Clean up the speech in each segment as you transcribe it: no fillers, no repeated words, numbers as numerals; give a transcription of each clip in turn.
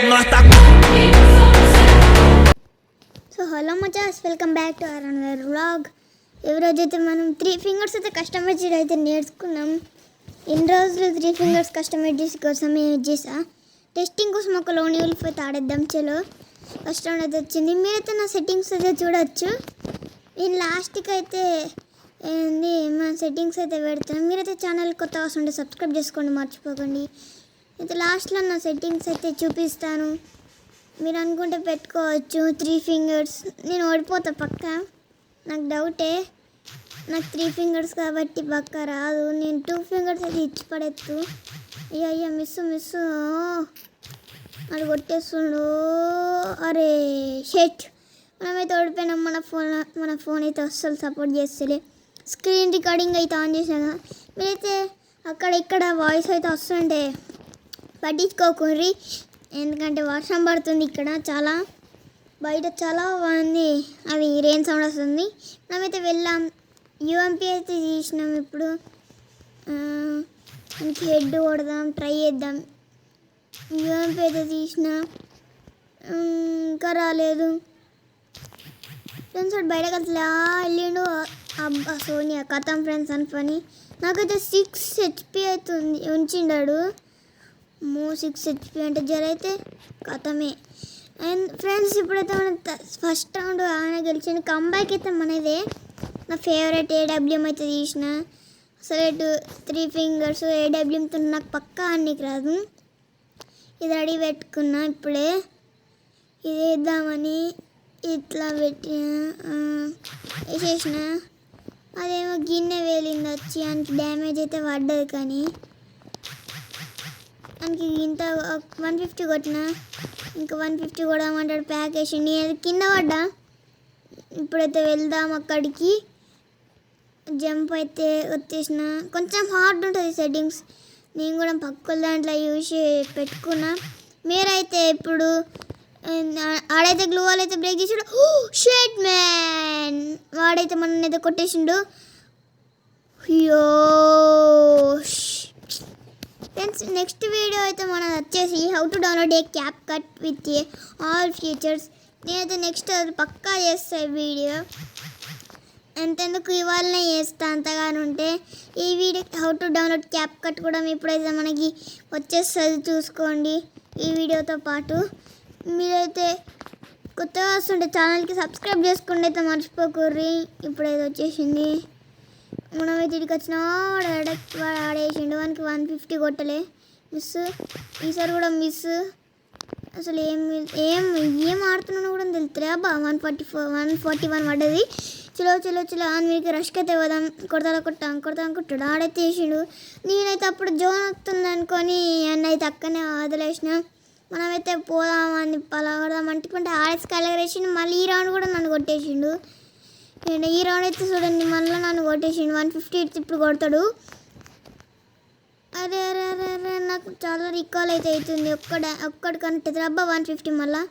Nós tá so hello మచాస్, welcome back to our another vlog. ఈరోజైతే మనం 3 fingers అయితే కస్టమైజ్ అయితే నేర్చుకున్నాం. ఇన్ని రోజులు 3 ఫింగర్స్ కస్టమైజ్ కోసం యూజ్ చేసా. టెస్టింగ్ కోసం ఒక లోన్ యూల్ఫ్ అయితే ఆడేద్దాం. చలో ఫస్ట్ రౌండ్ అయితే వచ్చింది. మీరైతే నా సెట్టింగ్స్ అయితే చూడొచ్చు. నేను లాస్ట్కి అయితే ఏంది మా సెట్టింగ్స్ అయితే పెడతాను. మీరైతే ఛానల్ కొత్త వస్తుంటే సబ్స్క్రైబ్ చేసుకోండి, మర్చిపోకండి. అయితే లాస్ట్లో నా సెట్టింగ్స్ అయితే చూపిస్తాను. మీరు అనుకుంటే పెట్టుకోవచ్చు 3 ఫింగర్స్. నేను ఓడిపోతా పక్క, నాకు డౌటే. నాకు 3 ఫింగర్స్ కాబట్టి పక్క రాదు. నేను 2 ఫింగర్స్ అయితే ఇచ్చి పడేత్తు. అయ్యా మిస్సు అది కొట్టేస్తుండు. అరే షెట్, మనమైతే ఓడిపోయినాం. మన ఫోన్ అయితే అస్సలు సపోర్ట్ చేస్తలే. స్క్రీన్ రికార్డింగ్ అయితే ఆన్ చేసాను. మీరైతే అక్కడ ఇక్కడ వాయిస్ అయితే వస్తుంటే పట్టించుకోకూరి, ఎందుకంటే వర్షం పడుతుంది. ఇక్కడ చాలా బయట చాలా బాగుంది, అది రెయిన్ సౌండ్ వస్తుంది. మనమైతే వెళ్ళాం. యూఎంపీ అయితే తీసినాం. ఇప్పుడు మనకి హెడ్ కొడదాం, ట్రై చేద్దాం. యూఎంపీ అయితే తీసిన, ఇంకా రాలేదు. ఫ్రెండ్స్ వాడు బయటకు అసలు వెళ్ళిండు. అబ్బా సోనియా కథం ఫ్రెండ్స్ అనుకొని నాకైతే 6 HP అవుతుంది ఉంచిండాడు. 6 HP అంటే జరైతే కథమే. అండ్ ఫ్రెండ్స్ ఇప్పుడైతే మనం ఫస్ట్ రౌండ్ ఆయన గెలిచింది. కంబ్యాక్ అయితే మనదే. నా ఫేవరెట్ ఏడబ్ల్యూఎం అయితే తీసిన. అసలు 3 ఫింగర్స్ ఏడబ్ల్యూఎంతో నాకు పక్కా అన్నికి రాదు. ఇది రెడీ పెట్టుకున్నా. ఇప్పుడే ఇది వేద్దామని ఇట్లా పెట్టి వేసేసిన. అదేమో గిన్నె వేలింది వచ్చి, ఆయనకి డ్యామేజ్ అయితే పడ్డది. కానీ మనకి ఇంత 150 కొట్టిన, ఇంకా 150 కొడమంటాడు. ప్యాక్ వేసి నేను కింద పడ్డా. ఇప్పుడైతే వెళ్దాం అక్కడికి. జంప్ అయితే వచ్చేసిన. కొంచెం హార్డ్ ఉంటుంది సెట్టింగ్స్. నేను కూడా పక్కల దాంట్లో యూజ్ పెట్టుకున్నా. మీరైతే ఇప్పుడు ఆడైతే గ్లూ వాల్ అయితే బ్రేక్ చేసాడు. షేట్ మ్యాన్, వాడైతే మన అయితే కొట్టేసిండు. అయ్యో ఫ్రెండ్స్, నెక్స్ట్ వీడియో అయితే మనం వచ్చేసి how to download A cap cut with all features. నేనైతే నెక్స్ట్ పక్కా చేస్తాను వీడియో. ఎంతెందుకు ఇవాళనే చేస్తా అంతగానే ఉంటే. ఈ video how to download cap cut కూడా ఇప్పుడైతే మనకి వచ్చేస్తుంది, చూసుకోండి ఈ వీడియోతో పాటు. మీరైతే కొత్తగా వస్తుంటే ఛానల్కి సబ్స్క్రైబ్ చేసుకుంటే అయితే మర్చిపోకూర్రి. ఇప్పుడైతే వచ్చేసింది. మనమైతే ఇక్కడికి వచ్చినా వాడు ఆడేసిండు. వానికి 150 కొట్టలే, మిస్. ఈసారి కూడా మిస్. అసలు ఏం ఆడుతున్నానో కూడా తెలుస్తుంది. అబ్బా 141 పడ్డది. చలో అని మీకు రష్కి అయితే పోదాం. కొడతాను ఆడైతే వేసిండు. నేనైతే అప్పుడు జోన్ వస్తుంది అనుకొని అన్న అయితే అక్కడనే వదిలేసిన. మనమైతే పోదామని పలగడదాం అంటుకుంటే ఆడే స్కైలర్ వేసిండు. మళ్ళీ ఈ రౌండ్ కూడా నన్ను కొట్టేసిండు. ఈ రౌండ్ అయితే చూడండి, మళ్ళీ నన్ను కొట్టేసిండు. 150 ఇప్పుడు కొడతాడు. అరే నాకు చాలా రికాల్ అయితే అవుతుంది. ఒక్కడి కనెక్ట్ అబ్బా 150 మళ్ళా.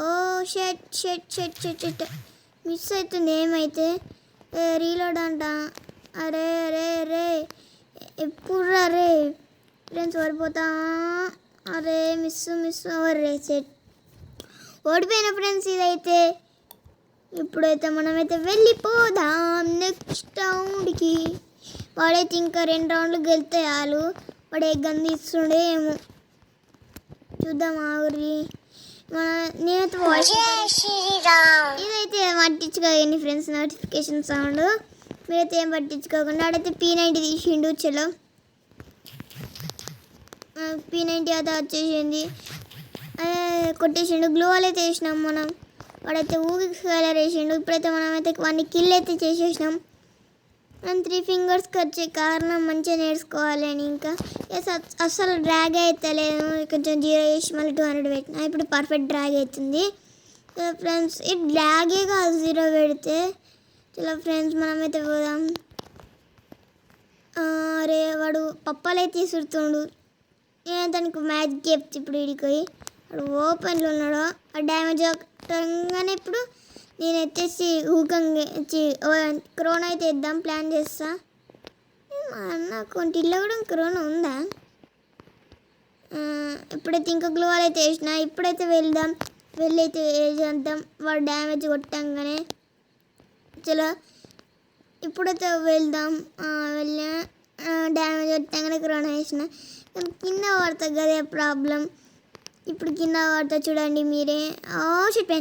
ఓ షెట్ మిస్ అవుతుంది. ఏమైతే రీలోడ్ అంట. అరే ఎప్పుడు రే ఫ్రెండ్స్ ఓడిపోతా. అరే మిస్ అవర్రే సెట్ ఓడిపోయిన ఫ్రెండ్స్. ఇదైతే ఇప్పుడైతే మనమైతే వెళ్ళిపోదాం నెక్స్ట్ రౌండ్కి. వాడైతే ఇంకా 2 రౌండ్లు గెలితే చాలు. వాడు ఏ గంది ఇస్తుండే ఏమో చూద్దాం ఆగురి. నేనైతే వాయిస్ ఇదైతే పట్టించుకోకండి ఫ్రెండ్స్, నోటిఫికేషన్ సౌండ్. మీరైతే ఏం పట్టించుకోకుండా. ఆడైతే P90 తీసిండు. చలో P90 అయితే వచ్చేసింది. కొట్టేసిండు. గ్లూ వాల్ అయితే వేసినాం మనం. వాడైతే ఊరికి కలర్ వేసిండు. ఇప్పుడైతే మనమైతే 1 కిల్ అయితే చేసేసినాం. మనం 3 ఫింగర్స్కి వచ్చే కారణం మంచిగా నేర్చుకోవాలని. ఇంకా అస్సలు డ్రాగ్ అయితే లేదు. కొంచెం 0 వేసి మళ్ళీ 200 పెట్టినా. ఇప్పుడు పర్ఫెక్ట్ డ్రాగ్ అవుతుంది ఫ్రెండ్స్. ఇది డ్రాగే కాదు 0 పెడితే. చలో ఫ్రెండ్స్ మనమైతే పోదాం. అరే వాడు పప్పాలైతే తీసుడుతుండు. నేను దానికి మ్యాచ్ చెప్తే ఇప్పుడు వీడికి పోయి వాడు ఓపెన్లో ఉన్నాడు. ఆ డ్యామేజ్ అవగానే ఇప్పుడు నేనైతే క్రోన్ అయితే ఇద్దాం ప్లాన్ చేస్తా. మా అన్న కొంటిల్లో కూడా క్రోన్ ఉందా? ఇప్పుడైతే ఇంకా గ్లూ వాల్ అయితే వేసిన. ఇప్పుడైతే వెళ్దాం, వెళ్ళైతే వేసేద్దాం వాడు డ్యామేజ్ కొట్టంగానే. చలో ఇప్పుడైతే వెళ్దాం. వెళ్ళా డ్యామేజ్ కొట్టంగానే కరోనా వేసిన. కానీ కింద పడతా కదే ప్రాబ్లం. ఇప్పుడు కింద పడతా చూడండి మీరే. షిట్.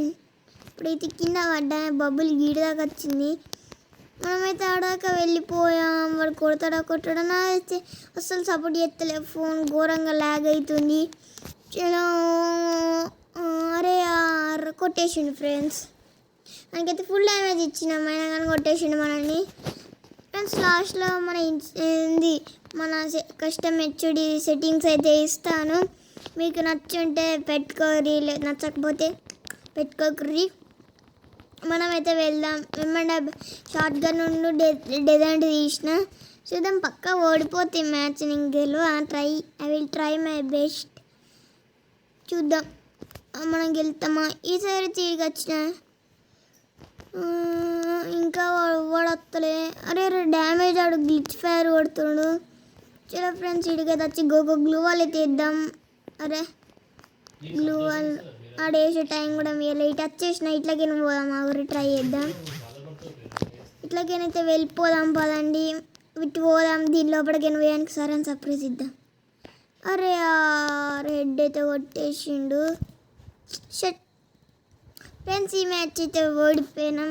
ఇప్పుడైతే కింద పడ్డా, బబ్బులు గీడి దాకా వచ్చింది. మనమైతే ఆడాక వెళ్ళిపోయాం. వాడు కొట్టాడా అయితే అస్సలు సపోర్ట్ చేస్తలే. ఫోన్ ఘోరంగా ల్యాగ్ అవుతుంది. చలో అరే కొట్టేసిండు ఫ్రెండ్స్. మనకైతే ఫుల్ డ్యామేజ్ ఇచ్చినాం, అయినా కానీ కొట్టేసిండు మనల్ని. ఫ్రెండ్స్ లాస్ట్లో మన కస్టమ్ హెచ్డి సెట్టింగ్స్ అయితే ఇస్తాను. మీకు నచ్చుంటే పెట్టుకోరి, నచ్చకపోతే పెట్టుకోకర్రి. మనమైతే వెళ్దాం. ఏమన్నా షార్ట్ గన్ నుండి డెజర్ట్ తీసిన. చూద్దాం, పక్కా ఓడిపోతే మ్యాచ్. నేను గెలువ I will try my best. చూద్దాం మనం గెలుతామా. ఈసారి తిరిగి వచ్చిన ఇంకా ఓడొత్తలే. అరే డ్యామేజ్ ఆడు గ్లిచ్ ఫైర్ కొడుతున్నాడు. చలో ఫ్రెండ్స్ ఇడికైతే వచ్చి గ్లూ వాల్ అయితే ఇద్దాం. అరే గ్లూ వాల్ ఆడేసే టైం కూడా మీరు ఇటు వచ్చేసిన. ఇట్లకైనా పోదాం, ఊరి ట్రై చేద్దాం. ఇట్లకైనా వెళ్ళిపోదాం పదండి. ఇటు పోదాం, దీని లోపలికైనా పోయానికి సరే అని సర్ప్రైజ్ ఇద్దాం. అరే రెడ్ అయితే కొట్టేసిండు. షట్ ఫ్రెండ్స్, ఈ మ్యాచ్ అయితే ఓడిపోయినాం.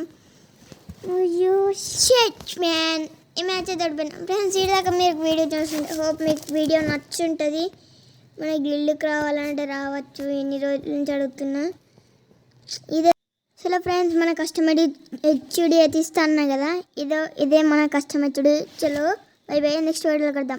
అయ్యో షట్ మ్యాన్, ఈ మ్యాచ్ అయితే ఓడిపోయినాం. ఫ్రెండ్స్ ఇదాకా మీరు వీడియో చూస్తుంటే హోప్ మీకు వీడియో నచ్చుంటుంది. మన గిల్డ్కి రావాలంటే రావచ్చు. ఎన్ని రోజుల నుంచి అడుగుతున్నా ఇదే. చలో ఫ్రెండ్స్, మన కస్టమర్ హెచ్డి అయితే ఇస్తా అన్నా కదా, ఇదే మన కస్టమర్ హెచ్డి. చలో బై బై, నెక్స్ట్ వీడియోలో కడదాం.